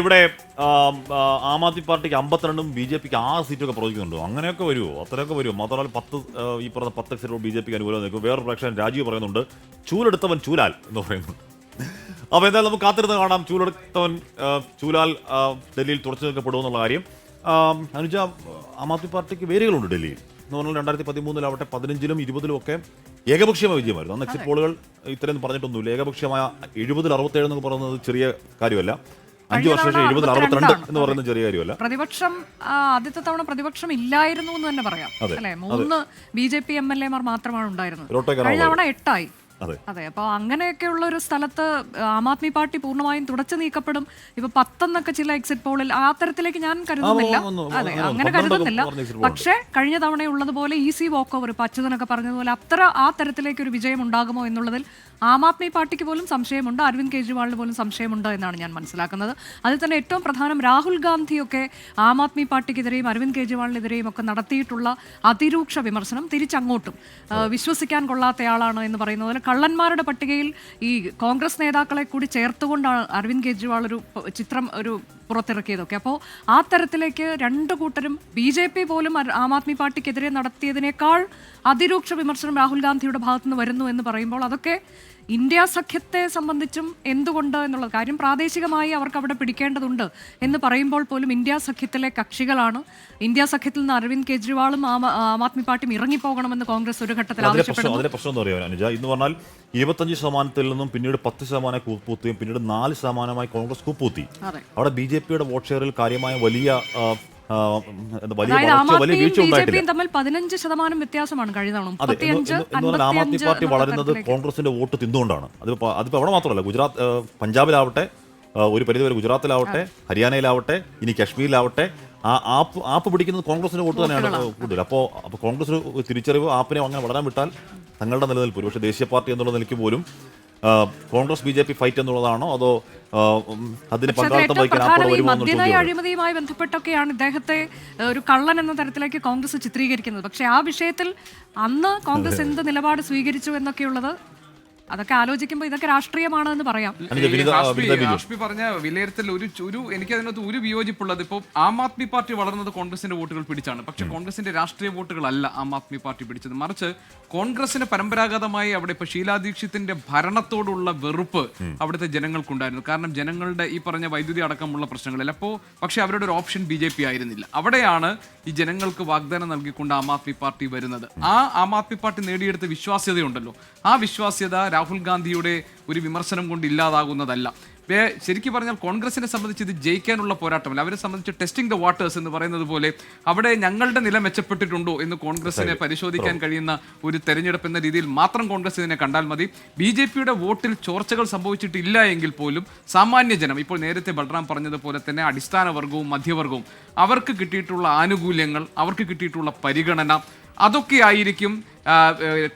ഇവിടെ ആം ആദ്മി പാർട്ടിക്ക് 52 B J പിക്ക് 6 സീറ്റൊക്കെ പ്രവചിക്കുന്നുണ്ടോ? അങ്ങനെയൊക്കെ വരുമോ? അത്രയൊക്കെ വരുമോ? മാത്രമല്ല 10 ഈ പറഞ്ഞ 10 സീറ്റുകൾ ബി ജെ പിക്ക് അനുകൂലം നിൽക്കും. വേറൊരു പ്രേക്ഷകൻ രാജീവ് പറയുന്നുണ്ട്, ചൂലെടുത്തവൻ ചൂലാൽ എന്ന് പറയുന്നുണ്ട്. അപ്പോൾ എന്തായാലും നമുക്ക് കാത്തിരുന്ന് കാണാം ചൂലെടുത്തവൻ ചൂലാൽ ഡൽഹിയിൽ തുടച്ചു നിൽക്കപ്പെടുമെന്നുള്ള കാര്യം. അനുജ, ആം ആദ്മി പാർട്ടിക്ക് വേരുകളുണ്ട് ഡൽഹിയിൽ എന്ന് പറഞ്ഞാൽ 2013-ലാവട്ടെ 15-ലും 20-ലും ഒക്കെ ഏകപക്ഷീയമായ വിജയമായിരുന്നു. അന്ന് എക്സിറ്റ് പോളുകൾ ഇത്രയും പറഞ്ഞിട്ടൊന്നുമില്ല. ഏകപക്ഷീയമായ 70-67 എന്നൊക്കെ പറയുന്നത് ചെറിയ കാര്യമല്ല. 5 വർഷം ശേഷം 70-62 എന്ന് പറയുന്നത് ചെറിയ കാര്യമല്ല. പ്രതിപക്ഷം ആദ്യത്തെ തവണ പ്രതിപക്ഷം ഇല്ലായിരുന്നു എന്ന് തന്നെ പറയാം അല്ലെ. 3 BJP MLA-മാർ മാത്രമാണ് ഉണ്ടായിരുന്നത്. കഴിഞ്ഞ തവണ 8 ആയി. അതെ, അപ്പൊ അങ്ങനെയൊക്കെയുള്ള ഒരു സ്ഥലത്ത് ആം ആദ്മി പാർട്ടി പൂർണ്ണമായും തുടച്ചു നീക്കപ്പെടും. ഇപ്പൊ 10 എന്നൊക്കെ ചില എക്സിറ്റ് പോളിൽ ആ തരത്തിലേക്ക് ഞാൻ കരുതുന്നില്ല. അതെ, അങ്ങനെ കരുതുന്നില്ല. പക്ഷേ കഴിഞ്ഞ തവണ ഉള്ളതുപോലെ ഈസി വാക്ക് ഓവർ, ഇപ്പൊ അച്യുതനൊക്കെ പറഞ്ഞതുപോലെ അത്ര ആ തരത്തിലേക്ക് ഒരു വിജയം ഉണ്ടാകുമോ എന്നുള്ളതിൽ ആം ആദ്മി പാർട്ടിക്ക് പോലും സംശയമുണ്ട്, അരവിന്ദ് കെജ്രിവാളിന് പോലും സംശയമുണ്ട് എന്നാണ് ഞാൻ മനസ്സിലാക്കുന്നത്. അതിൽ തന്നെ ഏറ്റവും പ്രധാനം രാഹുൽ ഗാന്ധിയൊക്കെ ആം ആദ്മി പാർട്ടിക്കെതിരെയും അരവിന്ദ് കെജ്രിവാളിനെതിരെയും ഒക്കെ നടത്തിയിട്ടുള്ള അതിരൂക്ഷ വിമർശനം തിരിച്ചങ്ങോട്ടും വിശ്വസിക്കാൻ കൊള്ളാത്തയാളാണ് എന്ന് പറയുന്ന പോലെ കള്ളന്മാരുടെ പട്ടികയിൽ ഈ കോൺഗ്രസ് നേതാക്കളെ കൂടി ചേർത്തുകൊണ്ടാണ് അരവിന്ദ് കെജ്രിവാൾ ഒരു ചിത്രം പുറത്തിറക്കിയതൊക്കെ. അപ്പോൾ ആ തരത്തിലേക്ക് രണ്ടു കൂട്ടരും BJP പോലും ആം ആദ്മി പാർട്ടിക്കെതിരെ നടത്തിയതിനേക്കാൾ അതിരൂക്ഷ വിമർശനം രാഹുൽ ഗാന്ധിയുടെ ഭാഗത്തുനിന്ന് വരുന്നു എന്ന് പറയുമ്പോൾ അതൊക്കെ ഇന്ത്യ സഖ്യത്തെ സംബന്ധിച്ചും എന്തുകൊണ്ട് എന്നുള്ള കാര്യം പ്രാദേശികമായി അവർക്ക് അവിടെ പിടിക്കേണ്ടതുണ്ട് എന്ന് പറയുമ്പോൾ പോലും ഇന്ത്യ സഖ്യത്തിലെ കക്ഷികളാണ്. ഇന്ത്യ സഖ്യത്തിൽ നിന്ന് അരവിന്ദ് കെജ്രിവാളും ആം ആദ്മി പാർട്ടിയും ഇറങ്ങിപ്പോകണമെന്ന് കോൺഗ്രസ് ഒരു ഘട്ടത്തിൽ ആവശ്യപ്പെടുന്നു. അതിന്റെ പ്രശ്നം എന്ന് പറയുന്നത് അനുജ, എന്ന് പറഞ്ഞാൽ 25% നിന്നും പിന്നീട് 10% കൂപ്പൂത്തുകയും പിന്നീട് 4% കോൺഗ്രസ് കൂപ്പൂത്തി. അവിടെ BJP-യുടെ വോട്ട് ഷെയറിൽ കാര്യമായ വലിയ വീഴ്ച ഉണ്ടായിട്ടില്ല. തമ്മിൽ 15% വ്യത്യാസമാണ് കഴിഞ്ഞ തവണ. ആം ആദ്മി പാർട്ടി വളരുന്നത് കോൺഗ്രസിന്റെ വോട്ട് തിന്നുകൊണ്ടാണ്. അതിപ്പോ അവിടെ മാത്രമല്ല, പഞ്ചാബിലാവട്ടെ, ഒരു പരിധിവരെ ഗുജറാത്തിലാവട്ടെ, ഹരിയാനയിലാവട്ടെ, ഇനി കാശ്മീരിലാവട്ടെ, ആപ്പ് പിടിക്കുന്നത് കോൺഗ്രസിന്റെ വോട്ട് തന്നെയാണ് കൂടുതൽ. അപ്പോൾ കോൺഗ്രസ് ഒരു തിരിച്ചറിവ് ആപ്പിനെ അങ്ങനെ വളരാൻ വിട്ടാൽ തങ്ങളുടെ നിലനിൽപ്പ്, പക്ഷേ ദേശീയ പാർട്ടി എന്നുള്ള നിലയ്ക്ക് പോലും കോൺഗ്രസ് BJP ഫൈറ്റ് എന്നുള്ളതാണോ അതോ അതിന് പങ്കാളിത്തം വഹിക്കാൻ മദ്യനയ അഴിമതിയുമായി ബന്ധപ്പെട്ടൊക്കെയാണ് ഇദ്ദേഹത്തെ ഒരു കള്ളൻ എന്ന തരത്തിലേക്ക് കോൺഗ്രസ് ചിത്രീകരിക്കുന്നത്. പക്ഷേ ആ വിഷയത്തിൽ അന്ന് കോൺഗ്രസ് എന്ത് നിലപാട് സ്വീകരിച്ചു എന്നൊക്കെയുള്ളത് അതൊക്കെ ആലോചിക്കുമ്പോൾ ഇതൊക്കെ രാഷ്ട്രീയമാണ് എന്ന് പറയാം. ഹാഷ്മി പറഞ്ഞ വിലയിരുത്തൽ ഒരു എനിക്ക് അതിനകത്ത് ഒരു വിയോജിപ്പുള്ളത്, ഇപ്പോൾ ആം ആദ്മി പാർട്ടി വളർന്നത് കോൺഗ്രസിന്റെ വോട്ടുകൾ പിടിച്ചാണ്. പക്ഷെ കോൺഗ്രസിന്റെ രാഷ്ട്രീയ വോട്ടുകളല്ല ആം ആദ്മി പാർട്ടി പിടിച്ചത്. മറിച്ച് കോൺഗ്രസിന് പരമ്പരാഗതമായി അവിടെ ഇപ്പൊ ഷീലാ ദീക്ഷിത്തിന്റെ ഭരണത്തോടുള്ള വെറുപ്പ് അവിടുത്തെ ജനങ്ങൾക്കുണ്ടായിരുന്നു. കാരണം ജനങ്ങളുടെ ഈ പറഞ്ഞ വൈദ്യുതി അടക്കമുള്ള പ്രശ്നങ്ങളിൽ പക്ഷെ അവരുടെ ഒരു ഓപ്ഷൻ BJP ആയിരുന്നില്ല. അവിടെയാണ് ഈ ജനങ്ങൾക്ക് വാഗ്ദാനം നൽകിക്കൊണ്ട് ആം ആദ്മി പാർട്ടി വരുന്നത്. ആ ആം ആദ്മി പാർട്ടി നേടിയെടുത്ത വിശ്വാസ്യതയുണ്ടല്ലോ, ആ വിശ്വാസ്യത രാഹുൽ ഗാന്ധിയുടെ ഒരു വിമർശനം കൊണ്ട് ഇല്ലാതാകുന്നതല്ല. ശരിക്കും പറഞ്ഞാൽ കോൺഗ്രസിനെ സംബന്ധിച്ച് ഇത് ജയിക്കാനുള്ള പോരാട്ടമല്ല. അവരെ സംബന്ധിച്ച് ടെസ്റ്റിംഗ് ദ വാട്ടേഴ്സ് എന്ന് പറയുന്നത് പോലെ അവിടെ ഞങ്ങളുടെ നില മെച്ചപ്പെട്ടിട്ടുണ്ടോ എന്ന് കോൺഗ്രസിനെ പരിശോധിക്കാൻ കഴിയുന്ന ഒരു തെരഞ്ഞെടുപ്പ് എന്ന രീതിയിൽ മാത്രം കോൺഗ്രസ് ഇതിനെ കണ്ടാൽ മതി. BJP-യുടെ വോട്ടിൽ ചോർച്ചകൾ സംഭവിച്ചിട്ടില്ല എങ്കിൽ പോലും സാമാന്യ ജനം, ഇപ്പോൾ നേരത്തെ ബൽറാം പറഞ്ഞതുപോലെ തന്നെ അടിസ്ഥാന വർഗവും മധ്യവർഗവും അവർക്ക് കിട്ടിയിട്ടുള്ള ആനുകൂല്യങ്ങൾ, അവർക്ക് കിട്ടിയിട്ടുള്ള പരിഗണന, അതൊക്കെ ആയിരിക്കും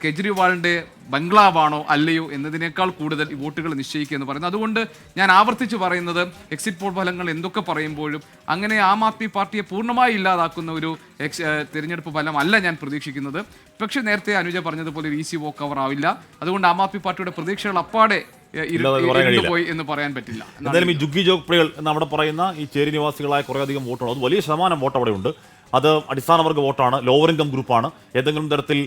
കെജ്രിവാളിന്റെ ബംഗ്ലാവാണോ അല്ലയോ എന്നതിനേക്കാൾ കൂടുതൽ ഈ വോട്ടുകൾ നിശ്ചയിക്കുക എന്ന് പറയുന്നത്. അതുകൊണ്ട് ഞാൻ ആവർത്തിച്ച് പറയുന്നത്, എക്സിറ്റ് പോൾ ഫലങ്ങൾ എന്തൊക്കെ പറയുമ്പോഴും അങ്ങനെ ആം ആദ്മി പാർട്ടിയെ പൂർണ്ണമായി ഇല്ലാതാക്കുന്ന ഒരു തിരഞ്ഞെടുപ്പ് ഫലം അല്ല ഞാൻ പ്രതീക്ഷിക്കുന്നത്. പക്ഷേ നേരത്തെ അനുജ പറഞ്ഞതുപോലെ ഒരു ഈസി വോക്ക് ഓവർ ആവില്ല. അതുകൊണ്ട് ആം ആദ്മി പാർട്ടിയുടെ പ്രതീക്ഷകൾ അപ്പാടെ പോയി എന്ന് പറയാൻ പറ്റില്ല. എന്തായാലും ഈ ജുഗ്ഗി ജോഗ്പ്രികൾ എന്ന് അവിടെ പറയുന്ന ഈ ചേരി നിവാസികളായ കുറേയധികം വോട്ടുണ്ട്. അത് വലിയ ശതമാനം വോട്ട് അവിടെ ഉണ്ട്. അത് അടിസ്ഥാനവർഗ വോട്ടാണ്, ലോവർ ഇൻകം ഗ്രൂപ്പാണ്. ഏതെങ്കിലും തരത്തിൽ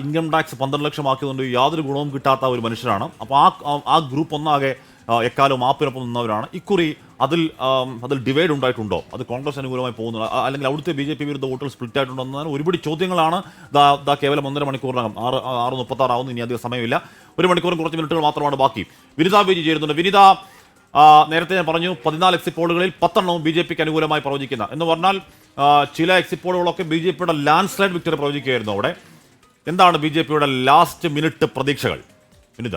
ഇൻകം ടാക്സ് 12 ലക്ഷം ആക്കിയതുകൊണ്ട് യാതൊരു ഗുണവും കിട്ടാത്ത ഒരു മനുഷ്യരാണ്. അപ്പോൾ ആ ഗ്രൂപ്പ് ഒന്നാകെ എക്കാലവും ആപ്പിനൊപ്പം നിന്നവരാണ്. ഇക്കുറി അതിൽ ഡിവൈഡ് ഉണ്ടായിട്ടുണ്ടോ? അത് കോൺഗ്രസ് അനുകൂലമായി പോകുന്നു, അല്ലെങ്കിൽ അവിടുത്തെ BJP വിരുദ്ധ വോട്ടുകൾ സ്പ്ലിറ്റ് ആയിട്ടുണ്ടോ എന്നതിന് ഒരുപടി ചോദ്യങ്ങളാണ്. കേവലം 1.5 മണിക്കൂറിനകം 6:36 ആവുന്നു. ഇനി അധികം സമയമില്ല. 1 മണിക്കൂറും കുറച്ച് മിനിറ്റുകൾ മാത്രമാണ് ബാക്കി. വിനിത ബേജി ചേരുന്നുണ്ട്. വിനിത, നേരത്തെ ഞാൻ പറഞ്ഞു 14 എക്സിറ്റ് പോളുകളിൽ 10 BJP-ക്ക് അനുകൂലമായി പ്രവചിക്കുന്ന എന്ന് പറഞ്ഞാൽ ചില എക്സിറ്റ് പോളുകളൊക്കെ BJP-യുടെ ലാൻഡ് സ്ലൈഡ് വിക്ടറി പ്രവചിക്കുകയായിരുന്നു. അവിടെ എന്താണ് BJP-യുടെ ലാസ്റ്റ് മിനിറ്റ് പ്രതീക്ഷകൾ? വിനിത.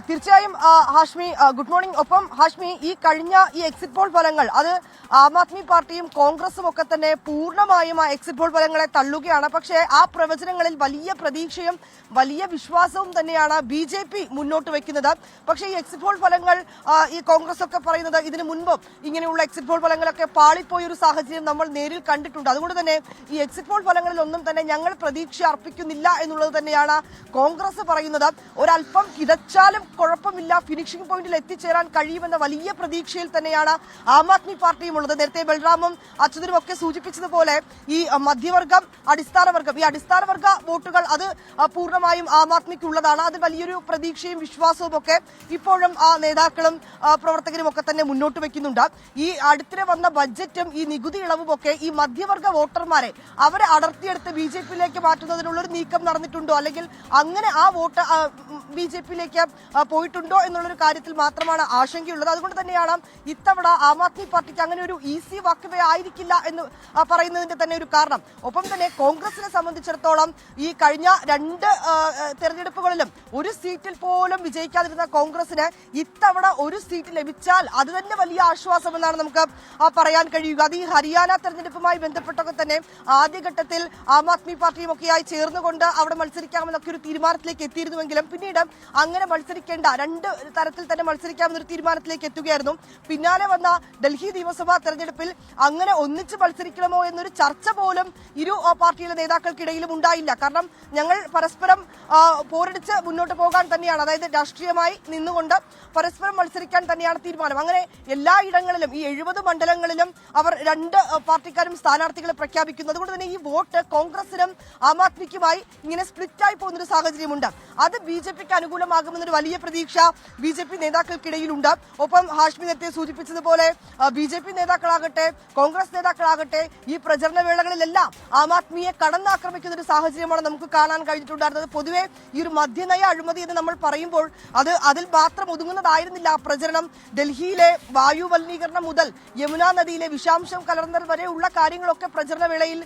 തീർച്ചയായും ഹാഷ്മി, ഗുഡ് മോർണിംഗ്. ഒപ്പം ഹാഷ്മി, ഈ കഴിഞ്ഞ ഈ എക്സിറ്റ് പോൾ ഫലങ്ങൾ അത് ആം ആദ്മി പാർട്ടിയും കോൺഗ്രസും ഒക്കെ തന്നെ പൂർണ്ണമായും ആ എക്സിറ്റ് പോൾ ഫലങ്ങളെ തള്ളുകയാണ്. പക്ഷേ ആ പ്രവചനങ്ങളിൽ വലിയ പ്രതീക്ഷയും വലിയ വിശ്വാസവും തന്നെയാണ് BJP മുന്നോട്ട് വെക്കുന്നത്. പക്ഷേ ഈ എക്സിറ്റ് പോൾ ഫലങ്ങൾ ഈ കോൺഗ്രസ് ഒക്കെ പറയുന്നത് ഇതിനു മുൻപും ഇങ്ങനെയുള്ള എക്സിറ്റ് പോൾ ഫലങ്ങളൊക്കെ പാളിപ്പോയൊരു സാഹചര്യം നമ്മൾ നേരിൽ കണ്ടിട്ടുണ്ട്. അതുകൊണ്ട് തന്നെ ഈ എക്സിറ്റ് പോൾ ഫലങ്ങളിൽ ഒന്നും തന്നെ ഞങ്ങൾ പ്രതീക്ഷ അർപ്പിക്കുന്നില്ല എന്നുള്ളത് തന്നെയാണ് കോൺഗ്രസ് പറയുന്നത്. ഒരല്പം കിതച്ചാലും കുഴപ്പമില്ല, ഫിനിഷിംഗ് പോയിന്റിൽ എത്തിച്ചേരാൻ കഴിയുമെന്ന വലിയ പ്രതീക്ഷയിൽ തന്നെയാണ് ആം ആദ്മി പാർട്ടിയും ഉള്ളത്. നേരത്തെ ബൽറാമും അച്യുതനും ഒക്കെ സൂചിപ്പിച്ചതുപോലെ ഈ മധ്യവർഗം, അടിസ്ഥാനവർഗം, ഈ അടിസ്ഥാനവർഗ വോട്ടുകൾ അത് പൂർണ്ണമായും ആം ആദ്മിക്കുള്ളതാണ്. അത് വലിയൊരു പ്രതീക്ഷയും വിശ്വാസവും ഒക്കെ ഇപ്പോഴും ആ നേതാക്കളും പ്രവർത്തകരും ഒക്കെ തന്നെ മുന്നോട്ട് വെക്കുന്നുണ്ട്. ഈ അടുത്തിടെ വന്ന ബഡ്ജറ്റും ഈ നികുതി ഇളവും ഒക്കെ ഈ മധ്യവർഗ വോട്ടർമാരെ അവരെ അടർത്തിയെടുത്ത് BJP-യിലേക്ക് മാറ്റുന്നതിനുള്ളൊരു നീക്കം നടന്നിട്ടുണ്ടോ, അല്ലെങ്കിൽ അങ്ങനെ ആ വോട്ട് BJP-യിലേക്ക് പോയിട്ടുണ്ടോ എന്നുള്ളൊരു കാര്യത്തിൽ മാത്രമാണ് ആശങ്കയുള്ളത്. അതുകൊണ്ട് തന്നെയാണ് ഇത്തവണ ആം ആദ്മി പാർട്ടിക്ക് അങ്ങനെ ഒരു ഈസി വാക്കവേ ആയിരിക്കില്ല എന്ന് പറയുന്നതിന്റെ തന്നെ ഒരു കാരണം. ഒപ്പം തന്നെ കോൺഗ്രസിനെ സംബന്ധിച്ചിടത്തോളം ഈ കഴിഞ്ഞ 2 തെരഞ്ഞെടുപ്പുകളിലും ഒരു സീറ്റിൽ പോലും വിജയിക്കാതിരുന്ന കോൺഗ്രസിന് ഇത്തവണ ഒരു സീറ്റ് ലഭിച്ചാൽ അത് തന്നെ വലിയ ആശ്വാസമെന്നാണ് നമുക്ക് പറയാൻ കഴിയുക. അത് ഈ ഹരിയാന തെരഞ്ഞെടുപ്പുമായി ബന്ധപ്പെട്ടൊക്കെ തന്നെ ആദ്യഘട്ടത്തിൽ ആം ആദ്മി പാർട്ടിയും ഒക്കെയായി ചേർന്നുകൊണ്ട് അവിടെ മത്സരിക്കാമെന്നൊക്കെ ഒരു തീരുമാനത്തിലേക്ക് എത്തിയിരുന്നുവെങ്കിലും പിന്നീട് അങ്ങനെ മത്സരിക്കേണ്ട, 2 തരത്തിൽ തന്നെ മത്സരിക്കാമെന്നൊരു തീരുമാനത്തിലേക്ക് എത്തുകയായിരുന്നു. പിന്നാലെ വന്ന ഡൽഹി നിയമസഭാ തെരഞ്ഞെടുപ്പിൽ അങ്ങനെ ഒന്നിച്ച് മത്സരിക്കണമോ എന്നൊരു ചർച്ച പോലും ഇരു പാർട്ടിയിലെ നേതാക്കൾക്കിടയിലും ഉണ്ടായില്ല. കാരണം ഞങ്ങൾ പരസ്പരം പോരടിച്ച് മുന്നോട്ട് പോകാൻ തന്നെയാണ്, അതായത് രാഷ്ട്രീയമായി നിന്നുകൊണ്ട് പരസ്പരം മത്സരിക്കാൻ തന്നെയാണ് തീരുമാനം. അങ്ങനെ എല്ലാ ഇടങ്ങളിലും ഈ 70 മണ്ഡലങ്ങളിലും അവർ 2 പാർട്ടിക്കാരും സ്ഥാനാർത്ഥികളെ പ്രഖ്യാപിക്കുന്നു. അതുകൊണ്ട് തന്നെ ഈ വോട്ട് കോൺഗ്രസിനും ആം ആദ്മിക്കുമായി ഇങ്ങനെ സ്പ്ലിറ്റായി പോകുന്നൊരു സാഹചര്യമുണ്ട്. അത് BJP-ക്ക് അനുകൂലമാകുമെന്നൊരു വലിയ പ്രതീക്ഷ BJP നേതാക്കൾക്കിടയിലുണ്ട്. ഒപ്പം ഹാഷ്മി നേരത്തെ സൂചിപ്പിച്ചതുപോലെ BJP നേതാക്കളാകട്ടെ കോൺഗ്രസ് നേതാക്കളാകട്ടെ ഈ പ്രചരണ വേളകളിലെല്ലാം ആം ആദ്മിയെ കടന്നാക്രമിക്കുന്ന ഒരു സാഹചര്യമാണ് നമുക്ക് കാണാൻ കഴിഞ്ഞിട്ടുണ്ടായിരുന്നത്. പൊതുവെ ഈ ഒരു മദ്യനയ അഴിമതി എന്ന് നമ്മൾ പറയുമ്പോൾ അതിൽ മാത്രം ഒതുങ്ങുന്നതായിരുന്നില്ല പ്രചരണം. ഡൽഹിയിലെ വായു മലിനീകരണം മുതൽ യമുന നദിയിലെ വിഷാംശം കലർന്നൽ വരെയുള്ള കാര്യങ്ങളൊക്കെ പ്രചരണ വേളയിൽ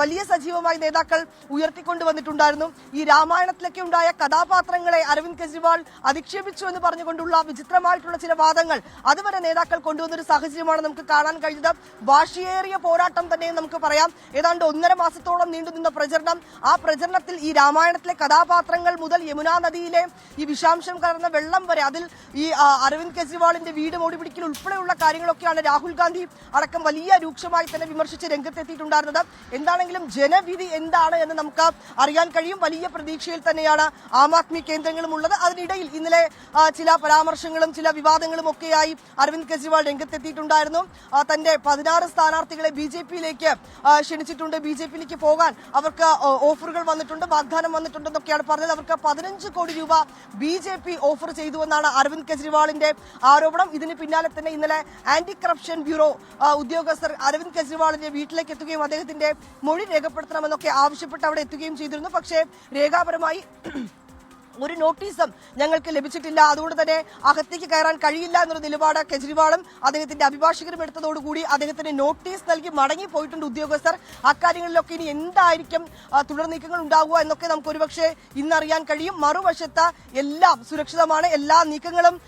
വലിയ സജീവമായി നേതാക്കൾ ഉയർത്തിക്കൊണ്ടുവന്നിട്ടുണ്ടായിരുന്നു. ഈ രാമായണത്തിലൊക്കെ ഉണ്ടായ കഥാപാത്രങ്ങളെ അരവിന്ദ് കെജ്രിവാൾ അധിക്ഷേപിച്ചു എന്ന് പറഞ്ഞുകൊണ്ടുള്ള വിചിത്രമായിട്ടുള്ള ചില വാദങ്ങൾ അതുവരെ നേതാക്കൾ കൊണ്ടുവന്നൊരു സാഹചര്യമാണ് നമുക്ക് കാണാൻ കഴിഞ്ഞത്. വാശിയേറിയ പോരാട്ടം തന്നെ നമുക്ക് പറയാം. ഏതാണ്ട് 1.5 മാസത്തോളം നീണ്ടുനിന്ന പ്രചരണം. ആ പ്രചരണത്തിൽ ഈ രാമായണത്തിലെ കഥാപാത്രങ്ങൾ മുതൽ യമുനാ നദിയിലെ ഈ വിഷാംശം കലർന്ന വെള്ളം വരെ, അതിൽ ഈ അരവിന്ദ് കെജ്രിവാളിന്റെ വീട് മോടിപിടിക്കൽ ഉൾപ്പെടെയുള്ള കാര്യങ്ങളൊക്കെയാണ് രാഹുൽ ഗാന്ധി അടക്കം വലിയ രൂക്ഷമായി തന്നെ വിമർശിച്ച് രംഗത്തെത്തിയിട്ടുണ്ടായിരുന്നത്. എന്താണെങ്കിലും ജനവിധി എന്താണ് എന്ന് നമുക്ക് അറിയാൻ കഴിയും. വലിയ പ്രതീക്ഷയിൽ തന്നെയാണ് ആം ആദ്മി കേന്ദ്രങ്ങളും ഉള്ളത്. അതിനിടയിൽ ഇന്നലെ ചില പരാമർശങ്ങളും ചില വിവാദങ്ങളും ഒക്കെയായി അരവിന്ദ് കെജ്രിവാൾ രംഗത്തെത്തിയിട്ടുണ്ടായിരുന്നു. തന്റെ 16 സ്ഥാനാർത്ഥികളെ BJP-യിലേക്ക് ക്ഷണിച്ചിട്ടുണ്ട്. BJP-യിലേക്ക് പോകാൻ അവർക്ക് ഓഫറുകൾ വന്നിട്ടുണ്ട്, വാഗ്ദാനം വന്നിട്ടുണ്ടെന്നൊക്കെയാണ് പറഞ്ഞത്. അവർക്ക് 15 കോടി രൂപ BJP ഓഫർ ചെയ്തുവെന്നാണ് അരവിന്ദ് കെജ്രിവാളിന്റെ ആരോപണം. ഇതിന് പിന്നാലെ തന്നെ ഇന്നലെ ആന്റി കറപ്ഷൻ ബ്യൂറോ ഉദ്യോഗസ്ഥർ അരവിന്ദ് കെജ്രിവാളിന്റെ വീട്ടിലേക്ക് എത്തുകയും അദ്ദേഹത്തിന്റെ മൊഴി രേഖപ്പെടുത്തണമെന്നൊക്കെ ആവശ്യപ്പെട്ട് അവിടെ എത്തുകയും ചെയ്തിരുന്നു. പക്ഷേ രേഖാപരമായി ഒരു നോട്ടീസും ഞങ്ങൾക്ക് ലഭിച്ചിട്ടില്ല. അതുകൊണ്ട് തന്നെ അകത്തേക്ക് കയറാൻ കഴിയില്ല എന്നൊരു നിലപാട് കെജ്രിവാളും അദ്ദേഹത്തിന്റെ അഭിഭാഷകരും എടുത്തതോടുകൂടി അദ്ദേഹത്തിന് നോട്ടീസ് നൽകി മടങ്ങിപ്പോയിട്ടുണ്ട് ഉദ്യോഗസ്ഥർ. അക്കാര്യങ്ങളിലൊക്കെ ഇനി എന്തായിരിക്കും തുടർ നീക്കങ്ങൾ ഉണ്ടാകുക എന്നൊക്കെ നമുക്ക് ഒരുപക്ഷെ ഇന്നറിയാൻ കഴിയും. മറുവശത്ത് എല്ലാം സുരക്ഷിതമാണ്, എല്ലാ നീക്കങ്ങളും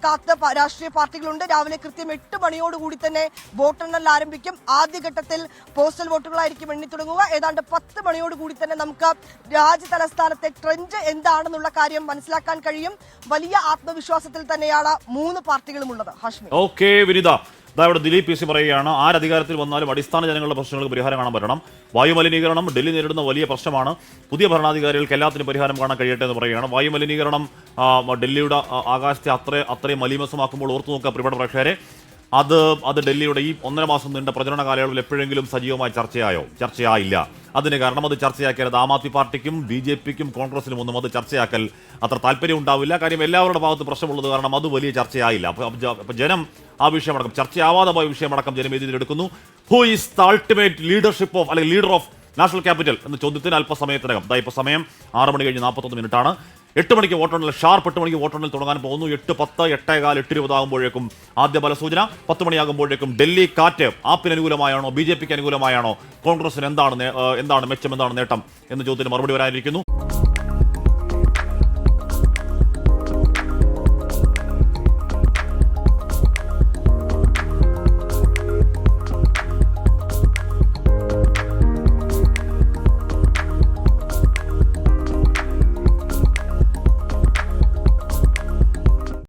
കാത്ത രാഷ്ട്രീയ പാർട്ടികളുണ്ട്. രാവിലെ കൃത്യം 8 മണിയോടുകൂടി തന്നെ വോട്ടെണ്ണൽ ആരംഭിക്കും. ആദ്യഘട്ടത്തിൽ പോസ്റ്റൽ വോട്ടുകളായിരിക്കും എണ്ണി തുടങ്ങുക. ഏതാണ്ട് 10 മണിയോടുകൂടി തന്നെ നമുക്ക് രാജ്യ തലസ്ഥാനത്തെ ട്രെൻഡ് എന്താണെന്നുള്ള കാര്യം മനസ്സിലാക്കാൻ കഴിയും. വലിയ ആത്മവിശ്വാസത്തിൽ തന്നെയാണ് 3 പാർട്ടികളും ഉള്ളത്. ഹാഷ്മി. ഓക്കെ വിനിത, ഇവിടെ ദിലീപ് PC പറയുകയാണ്, ആരധികാരത്തിൽ വന്നാലും അടിസ്ഥാന ജനങ്ങളുടെ പ്രശ്നങ്ങൾക്ക് പരിഹാരം കാണാൻ പറ്റണം. വായുമലിനീകരണം ഡൽഹി നേരിടുന്ന വലിയ പ്രശ്നമാണ്. പുതിയ ഭരണാധികാരികൾക്ക് എല്ലാത്തിനും പരിഹാരം കാണാൻ കഴിയട്ടെ എന്ന് പറയുകയാണ്. വായുമലിനീകരണം ഡൽഹിയുടെ ആകാശത്തെ അത്രയും മലീമസമാക്കുമ്പോൾ ഓർത്തു നോക്കുക പ്രിയപ്പെട്ട പ്രേക്ഷകരെ, അത് ഡൽഹിയുടെ ഈ 1.5 മാസം നീണ്ട പ്രചരണ കാലയളവിൽ എപ്പോഴെങ്കിലും സജീവമായി ചർച്ചയായില്ല. അതിന് കാരണം അത് ചർച്ചയാക്കിയത് ആം ആദ്മി പാർട്ടിക്കും BJP-ക്കും കോൺഗ്രസിനും ഒന്നും അത് ചർച്ചയാക്കൽ അത്ര താല്പര്യം ഉണ്ടാവില്ല. കാര്യം എല്ലാവരുടെ ഭാഗത്ത് പ്രശ്നമുള്ളത് കാരണം അത് വലിയ ചർച്ചയായില്ല. അപ്പോൾ ജനം ആ വിഷയമടക്കം, ചർച്ചയാവാതെ പോയ വിഷയമടക്കം ജനം എതിരെടുക്കുന്നു. Who is the ultimate leadership of അല്ലെങ്കിൽ ലീഡർ ഓഫ് നാഷണൽ ക്യാപിറ്റൽ എന്ന ചോദ്യത്തിന് അല്പസമയത്തിനകം, ഇപ്പോൾ സമയം 6 മണി കഴിഞ്ഞ് 41 മിനിറ്റാണ്. 8 മണിക്ക് വോട്ടെണ്ണൽ, ഷാർപ്പ് 8 മണിക്ക് വോട്ടെണ്ണൽ തുടങ്ങാൻ പോകുന്നു. 8:10, 8:15, 8:20 ആകുമ്പോഴേക്കും ആദ്യ ഫലസൂചന. 10 മണിയാകുമ്പോഴേക്കും ഡൽഹി കാറ്റ് ആപ്പിന് അനുകൂലമായാണോ BJP-ക്ക് അനുകൂലമായാണോ, കോൺഗ്രസിന് എന്താണ് മെച്ചം, എന്താണ് നേട്ടം എന്ന ചോദ്യത്തിന് മറുപടി വരാനിരിക്കുന്നു.